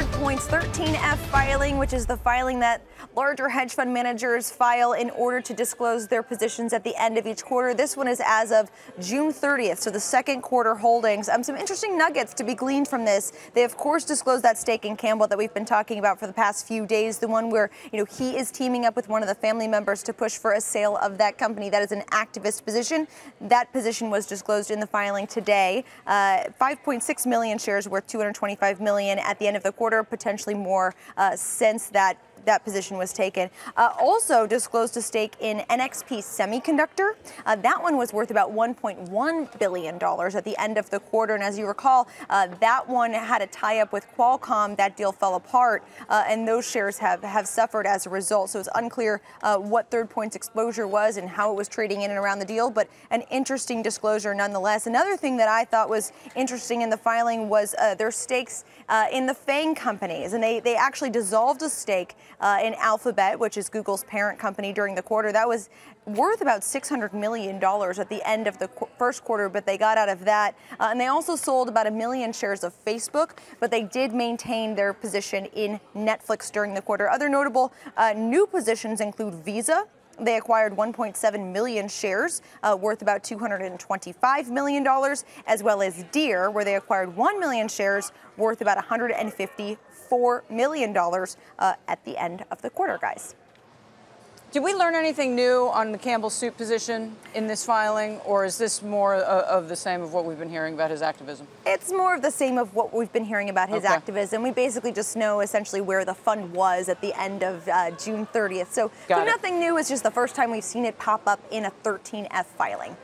third points 13F filing, which is the filing that larger hedge fund managers file in order to disclose their positions at the end of each quarter. This one is as of June 30th, so the second quarter holdings. Some interesting nuggets to be gleaned from this. They, of course, disclosed that stake in Campbell that we've been talking about for the past few days, the one where, he is teaming up with one of the family members to push for a sale of that company. That is an activist position. That position was disclosed in the filing today. 5.6 million shares worth $225 million at the end of the quarter, potentially more since that position was taken. Also disclosed a stake in NXP Semiconductor. That one was worth about $1.1 billion at the end of the quarter. And as you recall, that one had a tie-up with Qualcomm. That deal fell apart, and those shares have suffered as a result. So it's unclear what Third Point's exposure was and how it was trading in and around the deal, but an interesting disclosure nonetheless. Another thing that I thought was interesting in the filing was their stakes in the FANG companies. And they actually dissolved a stake in Alphabet, which is Google's parent company, during the quarter. That was worth about $600 million at the end of the first quarter, but they got out of that. And they also sold about 1 million shares of Facebook, but they did maintain their position in Netflix during the quarter. Other notable new positions include Visa. They acquired 1.7 million shares worth about $225 million, as well as Deere, where they acquired 1 million shares worth about $154 million at the end of the quarter, guys. Did we learn anything new on the Campbell Soup position in this filing, or is this more of the same of what we've been hearing about his activism? It's more of the same of what we've been hearing about his activism. We basically just know essentially where the fund was at the end of June 30th. So nothing new. It's just the first time we've seen it pop up in a 13F filing.